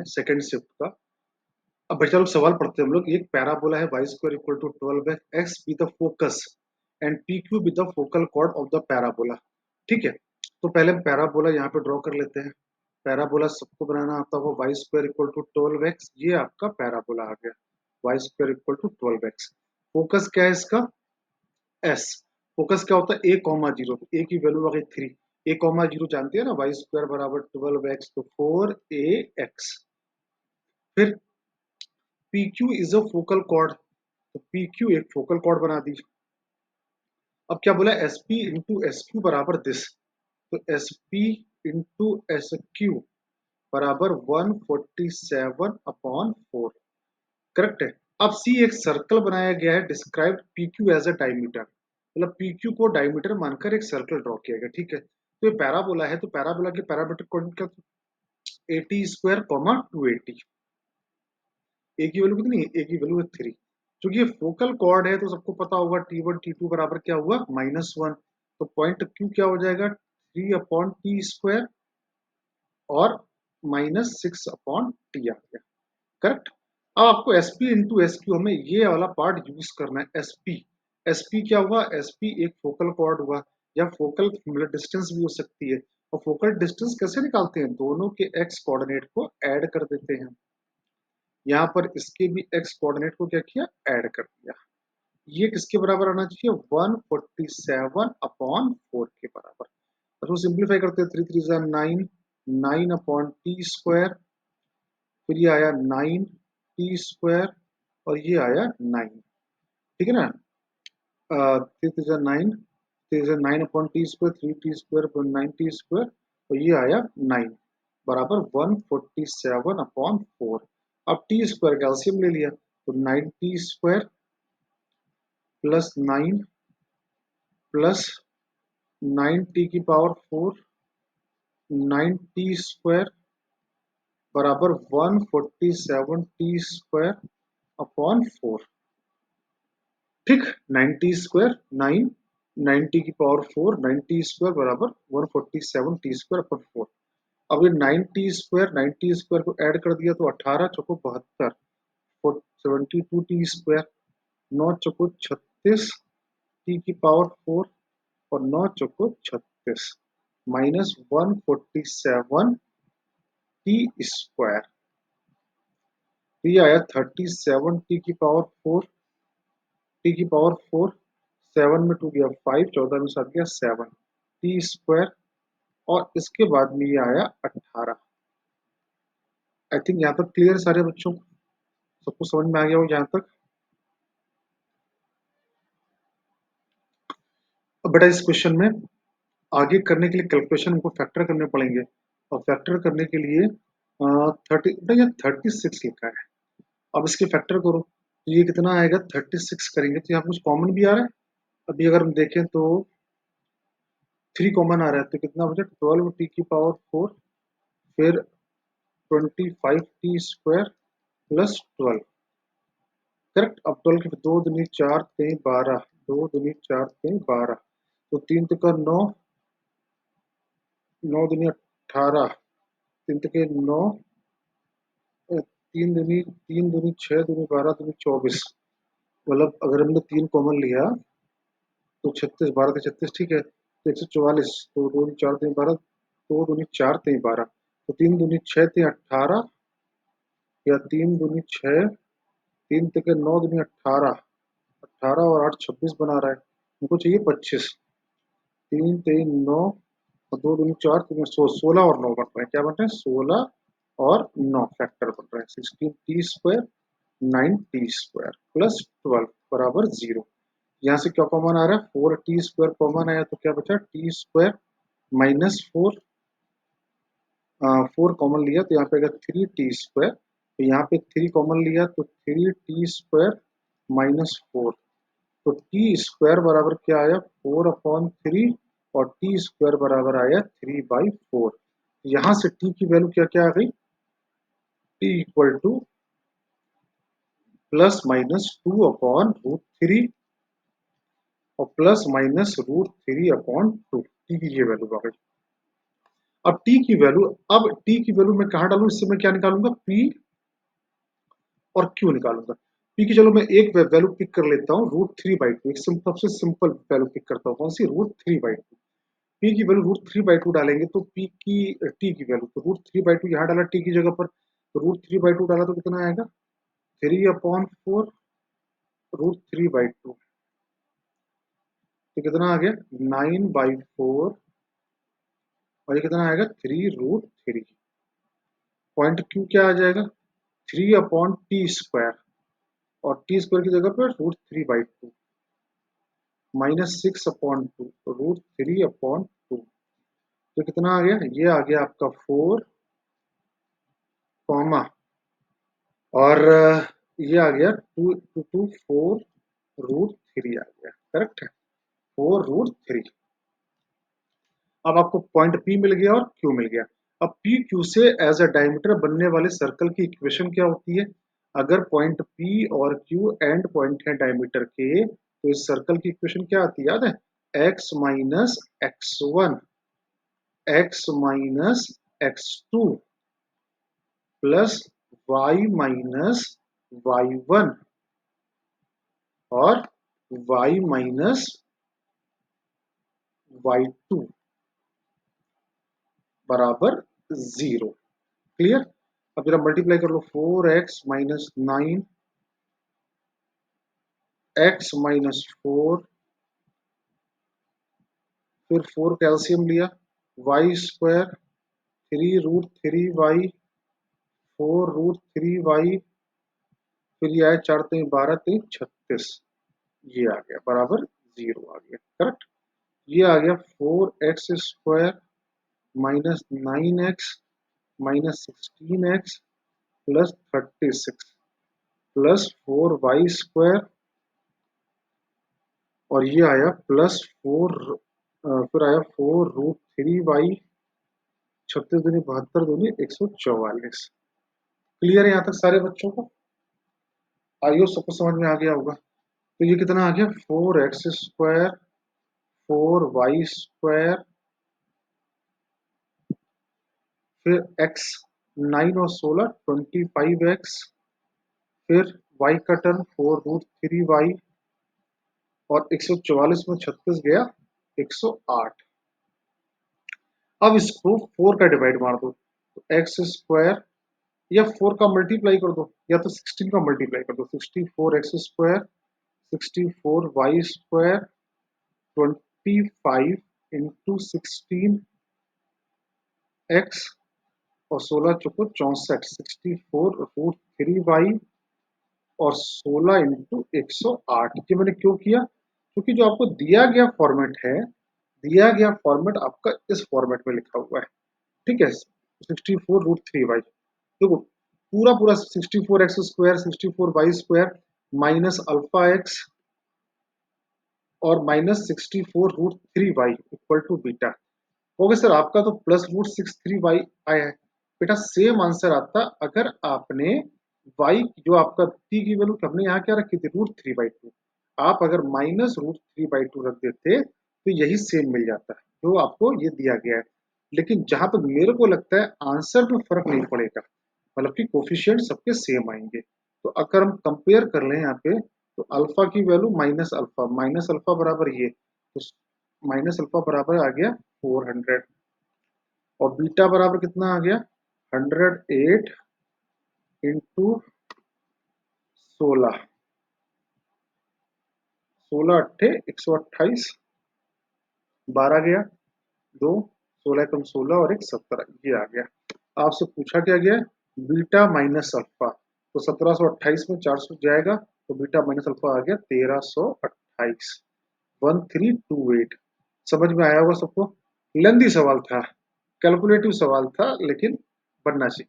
Second shift का। अब बच्चा लोग सवाल पढ़ते हैं हम लोग, एक पैराबोला है y square equal to 12 x be the focus and P Q be the focal chord of the parabola. ठीक है, तो पहले हम पैराबोला यहाँ पे ड्रॉ कर लेते हैं। पैराबोला सबको बनाना आता होगा, y square equal to 12x, ये आपका पैराबोला आ गया, y square equal to 12x। Focus क्या है इसका, s। फोकस क्या होता है, a कॉमा जीरो, a की वैल्यू आ गई 3, a कॉमा जीरो जानते हैं ना, y स्क्वायर बराबर 12x, तो 4ax। फिर P Q is a focal cord, तो पी क्यू एक फोकल कॉर्ड बना दी। अब क्या बोला, S P into S Q बराबर दिस, तो S P into S Q बराबर 147 अपॉन 4। करेक्ट है। अब सी एक सर्कल बनाया गया है, describe P Q as a diameter, मतलब पी क्यू को डायमीटर मानकर एक सर्कल ड्रॉ किया गया। ठीक है, तो ये पैराबोला है, तो पैराबोला के पैरामीट्रिक कोऑर्डिनेट क्या, 80 स्क्वायर कॉमा 280। ए की वैल्यू कितनी है, ए की वैल्यू है 3। क्योंकि ये फोकल कॉर्ड है तो सबको पता होगा T1 T2 बराबर क्या हुआ, -1। तो पॉइंट क्यू क्या हो जाएगा, 3 अपॉन टी स्क्वायर और -6 अपॉन टी आ गया। करेक्ट। अब आपको S P into S Q, हमें ये वाला पार्ट यूज करना है। एस पी, एस पी क्या हुआ, एस पी एक फोकल कॉर्ड हुआ, या फोकल डिस्टेंस भी हो सकती है। और फोकल डिस्टेंस कैसे निकालते हैं, दोनों के एक्स कोऑर्डिनेट को ऐड कर देते हैं। यहाँ पर इसके भी एक्स कोऑर्डिनेट को क्या किया, ऐड कर दिया। ये किसके बराबर आना चाहिए, 147 अपॉन 4 के बराबर। तो सिंप्लीफाई करते हैं, 3 3 9, 9 अपॉन टी स्क्वायर, फिर ये आया 9 टी स्क्वायर, और ये आया 9। ठीक है ना, 3 3 9, 3 9 upon T square, 3 T square upon 9 T square, और ये आया 9 बराबर 147 अपॉन 4। अब टी स्क्वायर का एलसीएम ले लिया, तो 9 T square plus 9 plus 9 T की पावर 4, 9 टी स्क्वायर बराबर 147 टी स्क्वायर अपॉन 4। ठीक, 9 टी स्क्वायर 9, 9 टी की पावर 4, 9 टी स्क्वायर बराबर 147 टी स्क्वायर अपॉन 4। अब ये 9 टी स्क्वायर, 9 टी स्क्वायर को ऐड कर दिया तो 18 चौको 72, 72 टी स्क्वायर, 9 चौको 36 टी की पावर 4, और 9 चौको 36 माइनस 147 टी स्क्वायर, तो ये आया 37 टी की पावर 4, टी की पावर 4, 7 में 2 गया 5, 14 में 7 गया 7 टी स्क्वायर, और इसके बाद में ये आया 18। आई थिंक यहाँ तक क्लियर सारे बच्चों को, सबको समझ में आ गया हो यहाँ तक। अब बेटा इस क्वेश्चन में आगे करने के लिए कैलकुलेशन हमको फैक्टर करने पड़ेंगे, और फैक्टर करने के लिए 36 लिखा है। अब इसके फैक्टर करो, तो ये कितना आएगा, 36 करेंगे तो यहाँ कुछ कॉमन भी आ रहा है। अभी अगर हम देखें तो 3 कॉमन आ रहा है, तो कितना बचा, 12 टी की पावर 4, फिर 25 टी स्क्वायर प्लस 12। करेक्ट। अब 12 के 2 दूनी 4 3 12, 2 दूनी 4 3 12, तो 3 का 9, 9 दूनी 18, 3 के 9, 3 दूनी 6, दूनी 12, दूनी 24। मतलब अगर हमने 3 कॉमन लिया तो 36, 12 के 36, ठीक है, तो 144, तो 2 दूनी 4 3 12, 2 दूनी 4 3 12, तो 3 दूनी 6 3 18, या 3 दूनी 6, 3 के 9 दूनी 18, 18 और 8 26 बना रहा है, हमको चाहिए 25। 3 3 9 और 2 दूनी 4, 3 16 और 9 बन रहे हैं, क्या बन रहे हैं, 16 और 9 फैक्टर बन रहे हैं। 16 T square 9 T square plus 12 बराबर 0। यहाँ से क्या कॉमन आ रहा है, 4 टी स्क्वायर कॉमन आया, तो क्या बचा, टी स्क्वायर माइनस 4, 4 कॉमन लिया तो यहाँ पे अगर 3 टी स्क्वायर, तो यहाँ पे 3 कॉमन लिया तो 3 टी स्क्वायर माइनस 4, तो टी स्क्वायर बराबर क्या आया, 4 अपॉन 3, और टी स्क्वायर बराबर आया 3/4। यहाँ से टी की वैल्यू क्या क्या आ गई, T equal two plus minus 2 upon √3, और प्लस माइनस √3 अपॉन 2, टी की ये वैल्यू आ गई। अब टी की वैल्यू, अब टी की वैल्यू मैं कहाँ डालूं, इससे मैं क्या निकालूंगा, पी और क्यू निकालूंगा। पी की चलो मैं एक वैल्यू पिक कर लेता हूँ, √3/2, एक सबसे सिंपल वैल्यू पिक करता हूँ, कौन सी, √3/2। पी की वैल्यू √3/2 डालेंगे तो पी की टी की वैल्यू, तो √3/2 यहाँ डाला टी की जगह पर, तो √3/2 डाला तो कितना आएगा, 3/4 √3/2, तो कितना आ गया 9/4, और ये कितना आएगा 3√3। पॉइंट क्यू क्या आ जाएगा, 3/t², और टी स्क्वायर की जगह पर √3/2 -6/2 √3/2, तो कितना आ गया, ये आ गया आपका 4 कॉमा, और ये आ गया 4√3 आ गया, करेक्ट है, 4√3। अब आपको पॉइंट पी मिल गया और क्यू मिल गया। अब पी क्यू से एज अ डायमीटर बनने वाले सर्कल की इक्वेशन क्या होती है, अगर पॉइंट पी और क्यू एंड पॉइंट है डायमीटर के, तो इस सर्कल की इक्वेशन क्या आती है, याद है, x-x1 x-x2 प्लस y-y1 और y-y2 बराबर 0। क्लियर। अब जरा मल्टीप्लाई कर लो, 4x-9 x-4, फिर 4 कैल्शियम लिया, y², 3√3y, 4√3y, फिर ये आया 4×3 = 12, 3×36, ये आ गया बराबर 0 आ गया, करेक्ट। ये आ गया 4x² -9x -16x plus 36 plus 4y², और ये आया प्लस 4, फिर आया 4√3y, 36×2 = 72, 144। क्लियर है यहाँ तक सारे बच्चों को, आइयो सबको समझ में आ गया होगा। तो ये कितना आ गया, 4x², 4y², फिर x 9 और 16 25x, फिर y का टर्म 4√3y, और 144 में 36 गया 108। अब इसको 4 का डिवाइड मार दो, तो x², या 4 का मल्टीप्लाई कर दो, या तो 16 का मल्टीप्लाई कर दो, 64x², 64y², 25 इंटू 16x, और 16×4 = 64, 64√3y, और 16 × 108। ये मैंने क्यों किया, क्योंकि जो आपको दिया गया फॉर्मेट है, दिया गया फॉर्मेट आपका इस फॉर्मेट में लिखा हुआ है, ठीक है, 64√3y। देखो पूरा पूरा 64x² 64y² minus alpha x और -64√3y equal to beta. Okay sir, आपका तो +√63y आया है बेटा, सेम आंसर आता अगर आपने y जो आपका t की वैल्यू हमने यहाँ क्या रखी थी, √3/2, आप अगर -√3/2 रख देते तो यही सेम मिल जाता है जो आपको ये दिया गया है। लेकिन जहां तक मेरे को लगता है आंसर में फर्क नहीं पड़ेगा, मतलब कि कोफिशिएंट सबके सेम आएंगे। तो अगर हम कंपेयर कर लें यहाँ पे, तो अल्फा की वैल्यू माइनस अल्फा बराबर ये, तो माइनस अल्फा बराबर आ गया 400, और बीटा बराबर कितना आ गया 108 इंटू 16, 16×8 = 128, 12 गया, 2, 16 × 16 और 1 17, ये आ गया। आपसे पूछा क्या गया, बीटा माइनस अल्फा, तो 1728 में 400 जाएगा, तो बीटा माइनस अल्फा आ गया 1328, 1328। समझ में आया होगा सबको, लेंदी सवाल था, कैलकुलेटिव सवाल था, लेकिन बनना चाहिए।